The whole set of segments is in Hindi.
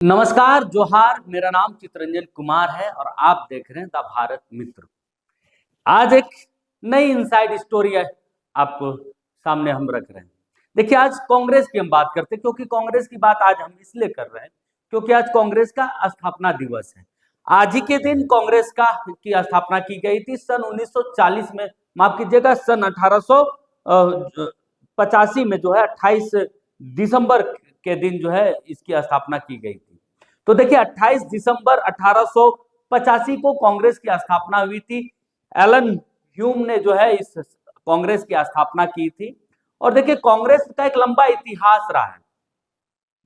नमस्कार, जोहार। मेरा नाम चितरंजन कुमार है और आप देख रहे हैं द भारत मित्र। आज एक नई इनसाइड स्टोरी है आपको सामने हम रख रहे हैं। देखिए, आज कांग्रेस की हम बात करते हैं क्योंकि कांग्रेस की बात आज हम इसलिए कर रहे हैं क्योंकि आज कांग्रेस का स्थापना दिवस है। आज ही के दिन कांग्रेस की स्थापना की गई थी सन 1940 में, माफ कीजिएगा, सन 1885 में जो है 28 दिसंबर के दिन जो है इसकी स्थापना की गई थी। तो देखिए, 28 दिसंबर 1885 को कांग्रेस की स्थापना हुई थी। एलन ह्यूम ने जो है इस कांग्रेस की स्थापना की थी। और देखिए, कांग्रेस का एक लंबा इतिहास रहा है।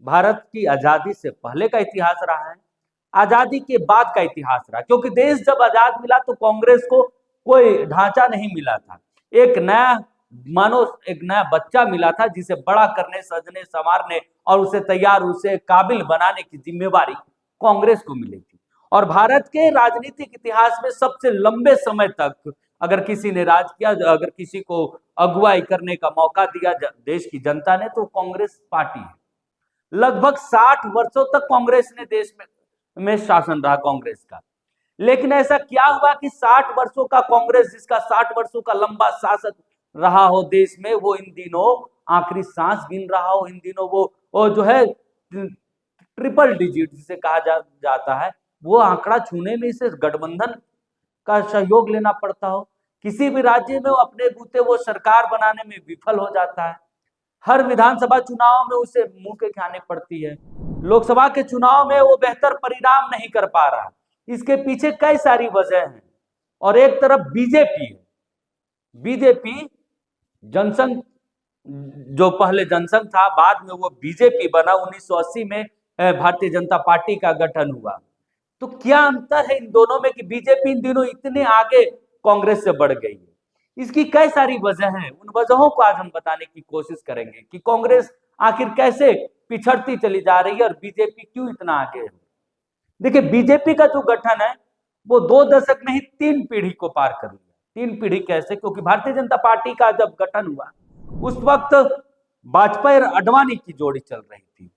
भारत की आजादी से पहले का इतिहास रहा है, आजादी के बाद का इतिहास रहा, क्योंकि देश जब आजाद मिला तो कांग्रेस को कोई ढांचा नहीं मिला था। एक नया बच्चा मिला था जिसे बड़ा करने, सजने, संवारने और उसे काबिल बनाने की जिम्मेवारी कांग्रेस को मिली थी। और भारत के राजनीतिक इतिहास में सबसे लंबे समय तक अगर किसी ने राज किया, अगर किसी को अगुवाई करने का मौका दिया देश की जनता ने, तो कांग्रेस पार्टी है। लगभग 60 वर्षों तक कांग्रेस ने देश में शासन रहा कांग्रेस का। लेकिन ऐसा क्या हुआ कि 60 वर्षों का कांग्रेस, जिसका 60 वर्षों का लंबा शासन रहा हो देश में, वो इन दिनों आखिरी सांस गिन रहा हो। इन दिनों वो जो है ट्रिपल डिजिट जिसे कहा जाता है, वो आंकड़ा छूने में इसे गठबंधन का सहयोग लेना पड़ता हो। किसी भी राज्य में वो अपने बूते वो सरकार बनाने में विफल हो जाता है। हर विधानसभा चुनाव में उसे मुंह के खाने पड़ती है। लोकसभा के चुनाव में वो बेहतर परिणाम नहीं कर पा रहा। इसके पीछे कई सारी वजह हैं। और एक तरफ बीजेपी है। बीजेपी जनसंघ, जो पहले जनसंघ था, बाद में वो बीजेपी बना। 1980 में भारतीय जनता पार्टी का गठन हुआ। तो क्या अंतर है इन दोनों में कि बीजेपी इन दिनों इतने आगे कांग्रेस से बढ़ गई है? इसकी कई सारी वजह हैं। उन वजहों को आज हम बताने की कोशिश करेंगे कि कांग्रेस आखिर कैसे पिछड़ती चली जा रही है और बीजेपी क्यों इतना आगे है। देखिए, बीजेपी का जो गठन है वो 2 दशक में ही 3 पीढ़ी को पार कर लिया। 3 पीढ़ी कैसे? क्योंकि भारतीय जनता पार्टी का जब गठन हुआ उस वक्त वाजपेयी और अडवाणी की जोड़ी चल रही थी।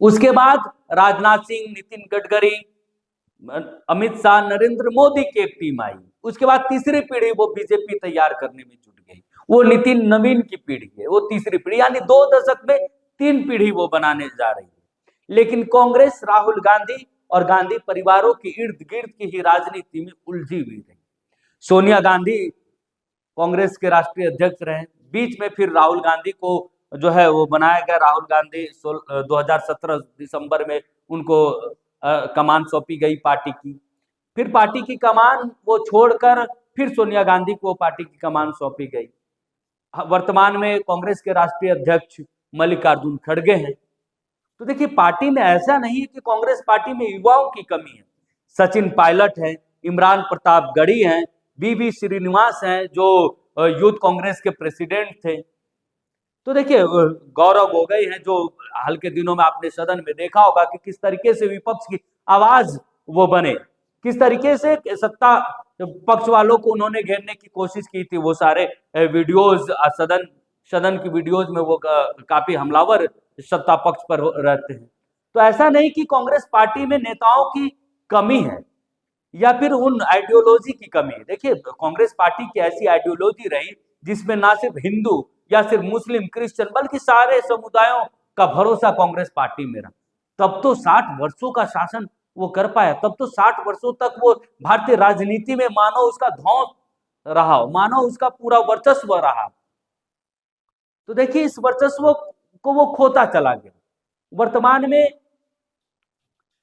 उसके बाद राजनाथ सिंह, नितिन गडकरी, अमित शाह, नरेंद्र मोदी की एक टीम आई। उसके बाद तीसरी पीढ़ी वो बीजेपी तैयार करने में जुट गई। वो नितिन नवीन की पीढ़ी है, वो तीसरी पीढ़ी, यानी 2 दशक में 3 पीढ़ी वो बनाने जा रही है। लेकिन कांग्रेस राहुल गांधी और गांधी परिवारों के इर्द गिर्द की ही राजनीति में उलझी हुई रही। सोनिया गांधी कांग्रेस के राष्ट्रीय अध्यक्ष रहे। बीच में फिर राहुल गांधी को जो है वो बनाया गया। राहुल गांधी 2017 दिसंबर में उनको कमान सौंपी गई पार्टी की। फिर पार्टी की कमान वो छोड़कर फिर सोनिया गांधी को पार्टी की कमान सौंपी गई। वर्तमान में कांग्रेस के राष्ट्रीय अध्यक्ष मल्लिकार्जुन खड़गे हैं। तो देखिए, पार्टी में ऐसा नहीं है कि कांग्रेस पार्टी में युवाओं की कमी है। सचिन पायलट है, इमरान प्रतापगढ़ी हैं, बीवी श्रीनिवास हैं जो यूथ कांग्रेस के प्रेसिडेंट थे। तो देखिए, गौरव गोगोई हैं जो हाल के दिनों में आपने सदन में देखा होगा कि किस तरीके से विपक्ष की आवाज वो बने, किस तरीके से सत्ता पक्ष वालों को उन्होंने घेरने की कोशिश की थी। वो सारे वीडियोज सदन की वीडियोज में वो काफी हमलावर सत्ता पक्ष पर रहते हैं। तो ऐसा नहीं कि कांग्रेस पार्टी में नेताओं की कमी है या फिर उन आइडियोलॉजी की कमी है। देखिए, कांग्रेस पार्टी की ऐसी आइडियोलॉजी रही जिसमें ना सिर्फ हिंदू या सिर्फ मुस्लिम, क्रिश्चियन, बल्कि सारे समुदायों का भरोसा कांग्रेस पार्टी में रहा। तब तो 60 वर्षों का शासन वो कर पाया। तब तो 60 वर्षों तक वो भारतीय राजनीति में मानो उसका धौंस रहा हो, मानो उसका पूरा वर्चस्व रहा। तो देखिए, इस वर्चस्व को वो खोता चला गया। वर्तमान में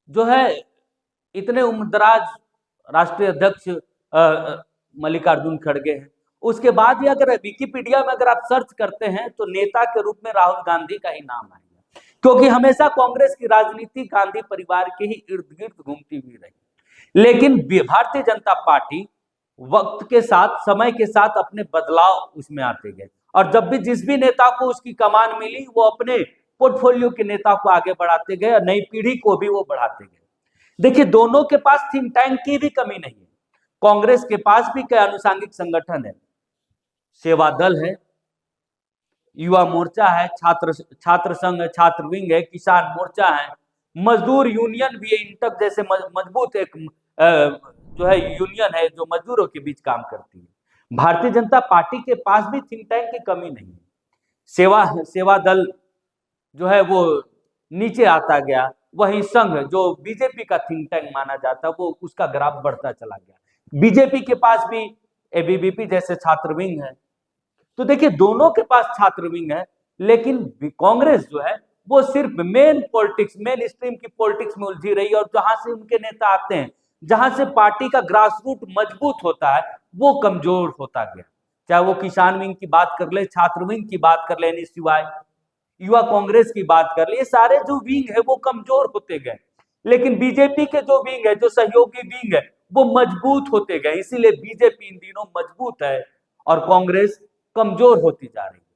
जो है इतने उम्रदराज राष्ट्रीय अध्यक्ष मल्लिकार्जुन खड़गे हैं। उसके बाद भी अगर विकिपीडिया में अगर आप सर्च करते हैं तो नेता के रूप में राहुल गांधी का ही नाम आएगा, क्योंकि हमेशा कांग्रेस की राजनीति गांधी परिवार के ही इर्द गिर्द घूमती हुई रही। लेकिन भारतीय जनता पार्टी वक्त के साथ, समय के साथ अपने बदलाव उसमें आते गए। और जब भी जिस भी नेता को उसकी कमान मिली वो अपने पोर्टफोलियो के नेता को आगे बढ़ाते गए और नई पीढ़ी को भी वो बढ़ाते गए। देखिए, दोनों के पास थिंक टैंक की भी कमी नहीं है। कांग्रेस के पास भी कई अनुसांगिक संगठन है, सेवा दल है, युवा मोर्चा है, छात्र संघ है, छात्र विंग है, किसान मोर्चा है, मजदूर यूनियन भी इंटक जैसे मजबूत एक जो है यूनियन है जो मजदूरों के बीच काम करती है। भारतीय जनता पार्टी के पास भी थिंक टैंक की कमी नहीं है। सेवा दल जो है वो नीचे आता गया, वही संघ जो बीजेपी का थिंक टैंक माना जाता वो उसका ग्राफ बढ़ता चला गया। बीजेपी के पास भी एबीवीपी जैसे छात्र विंग है। तो देखिए दोनों के पास छात्र विंग है, लेकिन कांग्रेस जो है वो सिर्फ मेन पॉलिटिक्स, मेन स्ट्रीम की पॉलिटिक्स में उलझी रही है, और जहां से उनके नेता आते हैं, जहां से पार्टी का ग्रास रूट मजबूत होता है, वो कमजोर होता गया। चाहे वो किसान विंग की बात कर ले, छात्र विंग की बात कर ले, एनएसयूआई, युवा कांग्रेस की बात कर ले, ये सारे जो विंग है वो कमजोर होते गए। लेकिन बीजेपी के जो विंग है, जो सहयोगी विंग है, वो मजबूत होते गए। इसीलिए बीजेपी इन दिनों मजबूत है और कांग्रेस कमजोर होती जा रही है।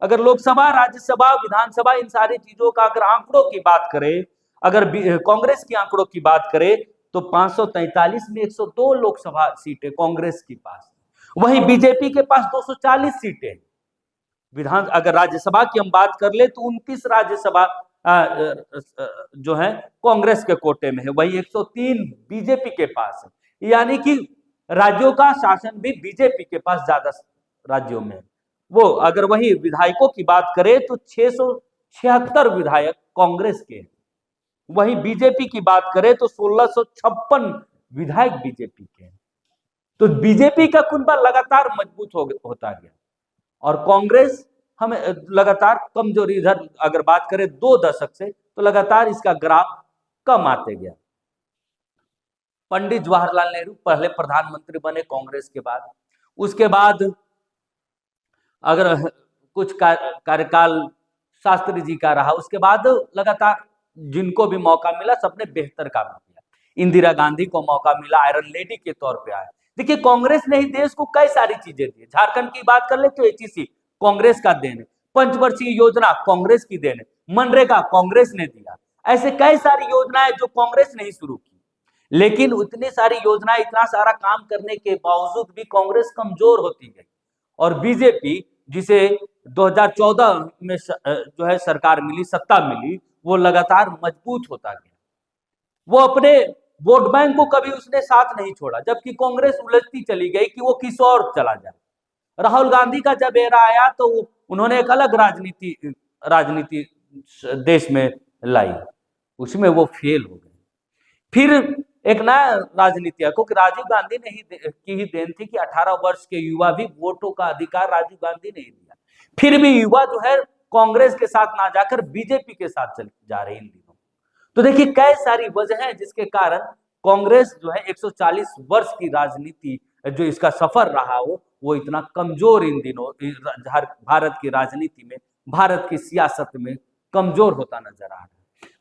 अगर लोकसभा, राज्यसभा, विधानसभा, इन सारी चीजों का अगर आंकड़ों की बात करें, अगर कांग्रेस की आंकड़ों की बात करें, तो 543 में 102 लोकसभा सीटें कांग्रेस के पास, वहीं बीजेपी के पास 240 सीटें। विधान अगर राज्यसभा की हम बात कर ले तो 29 राज्यसभा जो है कांग्रेस के कोटे में है, वही 103 बीजेपी के पास है। यानी कि राज्यों का शासन भी बीजेपी के पास ज्यादा राज्यों में है। वो अगर वही विधायकों की बात करें तो 676 विधायक कांग्रेस के हैं, वही बीजेपी की बात करें तो 1656 विधायक बीजेपी के हैं। तो बीजेपी का कुनबा लगातार मजबूत होता गया और कांग्रेस हमें लगातार कमजोरी, इधर अगर बात करें 2 दशक से, तो लगातार इसका ग्राफ कम आते गया। पंडित जवाहरलाल नेहरू पहले प्रधानमंत्री बने कांग्रेस के बाद, उसके बाद अगर कुछ कार्यकाल शास्त्री जी का रहा, उसके बाद लगातार जिनको भी मौका मिला सबने बेहतर काम किया। इंदिरा गांधी को मौका मिला, आयरन लेडी के तौर पे आए। देखिए कांग्रेस ने ही देश को कई सारी चीजें दी। झारखंड की बात कर ले तो एचईसी कांग्रेस का देन है, पंचवर्षीय योजना कांग्रेस की देन है, मनरेगा कांग्रेस ने दिया। ऐसे कई सारी योजनाएं जो कांग्रेस ने ही शुरू की, लेकिन उतनी सारी योजनाएं, इतना सारा काम करने के बावजूद भी कांग्रेस कमजोर होती गई। और बीजेपी, जिसे 2014 में जो है सरकार मिली, सत्ता मिली, वो लगातार मजबूत होता गया। वो अपने वोट बैंक को कभी उसने साथ नहीं छोड़ा, जबकि कांग्रेस उलझती चली गई कि वो किस और चला जाए। राहुल गांधी का जब एरा आया तो उन्होंने एक अलग राजनीति देश में लाई, उसमें वो फेल हो गए। फिर एक नया राजनीति है, क्योंकि राजीव गांधी ने की ही देन थी कि 18 वर्ष के युवा भी वोटों का अधिकार राजीव गांधी ने ही दिया। फिर भी युवा जो है कांग्रेस के साथ ना जाकर बीजेपी के साथ चल जा रहे इन दिनों। तो देखिए कई सारी वजह है जिसके कारण कांग्रेस जो है 140 वर्ष की राजनीति जो इसका सफर रहा हो, वो इतना कमजोर इन दिनों भारत की राजनीति में, भारत की सियासत में कमजोर होता नजर आ रहा है।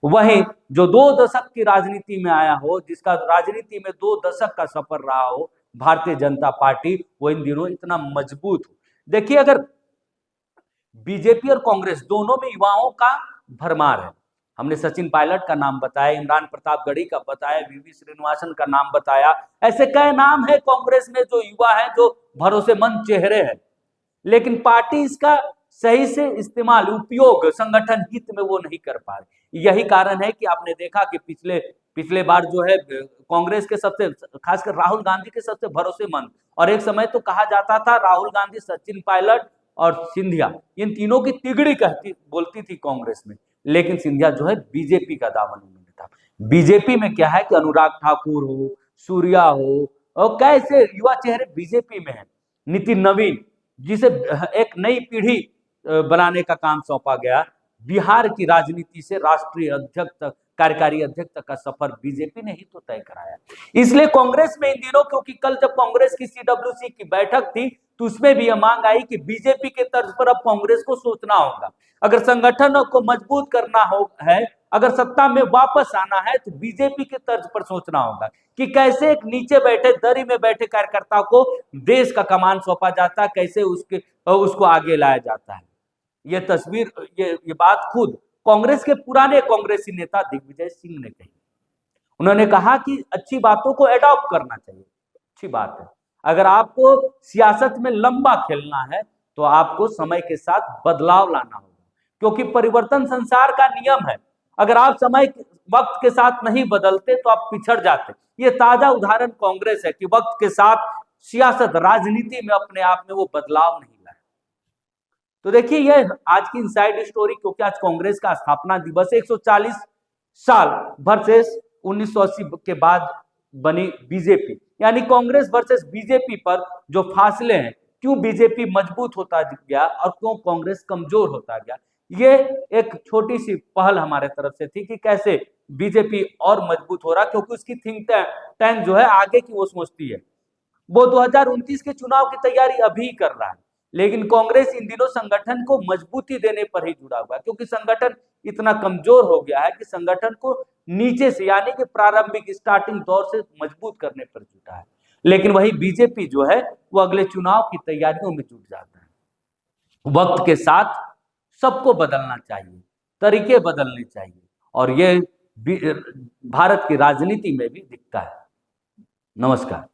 वहीं जो 2 दशक की राजनीति में आया हो, जिसका राजनीति में 2 दशक का सफर रहा हो भारतीय जनता पार्टी, वो इन दिनों इतना मजबूत हो। देखिए अगर बीजेपी और कांग्रेस दोनों में युवाओं का भरमार है। हमने सचिन पायलट का नाम बताया, इमरान प्रतापगढ़ी का बताया, वीवी श्रीनिवासन का नाम बताया। ऐसे कई नाम है कांग्रेस में जो युवा है, जो भरोसेमंद चेहरे हैं, लेकिन पार्टी इसका सही से इस्तेमाल, उपयोग संगठन हित में वो नहीं कर पा रही। यही कारण है कि आपने देखा कि पिछले बार जो है कांग्रेस के सबसे, खासकर राहुल गांधी के सबसे भरोसेमंद, और एक समय तो कहा जाता था राहुल गांधी, सचिन पायलट और सिंधिया, इन तीनों की तिगड़ी बोलती थी कांग्रेस में। लेकिन सिंधिया जो है बीजेपी का दामन में था। बीजेपी में क्या है कि अनुराग ठाकुर हो, सूर्या हो, और कैसे युवा चेहरे बीजेपी में है। नितिन नवीन, जिसे एक नई पीढ़ी बनाने का काम सौंपा गया। बिहार की राजनीति से राष्ट्रीय अध्यक्ष तक, कार्यकारी अध्यक्ष तक का सफर बीजेपी ने ही तो तय कराया। इसलिए कांग्रेस में इन दिनों, क्योंकि कल जब कांग्रेस की सीडब्ल्यूसी की बैठक थी तो उसमें भी यह मांग आई कि बीजेपी के तर्ज पर अब कांग्रेस को सोचना होगा। अगर संगठन को मजबूत करना है, अगर सत्ता में वापस आना है, तो बीजेपी के तर्ज पर सोचना होगा कि कैसे एक नीचे बैठे, दरी में बैठे कार्यकर्ता को देश का कमान सौंपा जाता है, कैसे उसको आगे लाया जाता है। ये तस्वीर, ये बात खुद कांग्रेस के पुराने कांग्रेसी नेता दिग्विजय सिंह ने कही। उन्होंने कहा कि अच्छी बातों को एडॉप्ट करना चाहिए, अच्छी बात है। अगर आपको सियासत में लंबा खेलना है तो आपको समय के साथ बदलाव लाना होगा, क्योंकि परिवर्तन संसार का नियम है। अगर आप वक्त के साथ नहीं बदलते तो आप पिछड़ जाते। ये ताजा उदाहरण कांग्रेस है कि वक्त के साथ सियासत राजनीति में अपने आप में वो बदलाव नहीं लाए। तो देखिए ये आज की इनसाइड स्टोरी, क्योंकि आज कांग्रेस का स्थापना दिवस 140 साल वर्सेस 1980 के बाद बनी बीजेपी, यानी कांग्रेस वर्सेस बीजेपी पर जो फासले हैं, क्यों बीजेपी मजबूत होता गया और क्यों कांग्रेस कमजोर होता गया, ये एक छोटी सी पहल हमारे तरफ से थी कि कैसे बीजेपी और मजबूत हो रहा, क्योंकि उसकी थिंक टैंक जो है आगे की वो सोचती है। वो 2029 के चुनाव की तैयारी अभी कर रहा है, लेकिन कांग्रेस इन दिनों संगठन को मजबूती देने पर ही जुड़ा हुआ है, क्योंकि संगठन इतना कमजोर हो गया है कि संगठन को नीचे से यानी कि प्रारंभिक स्टार्टिंग दौर से मजबूत करने पर जुटा है। लेकिन वही बीजेपी जो है वो अगले चुनाव की तैयारियों में जुट जाता है। वक्त के साथ सबको बदलना चाहिए, तरीके बदलने चाहिए, और ये भारत की राजनीति में भी दिखता है। नमस्कार।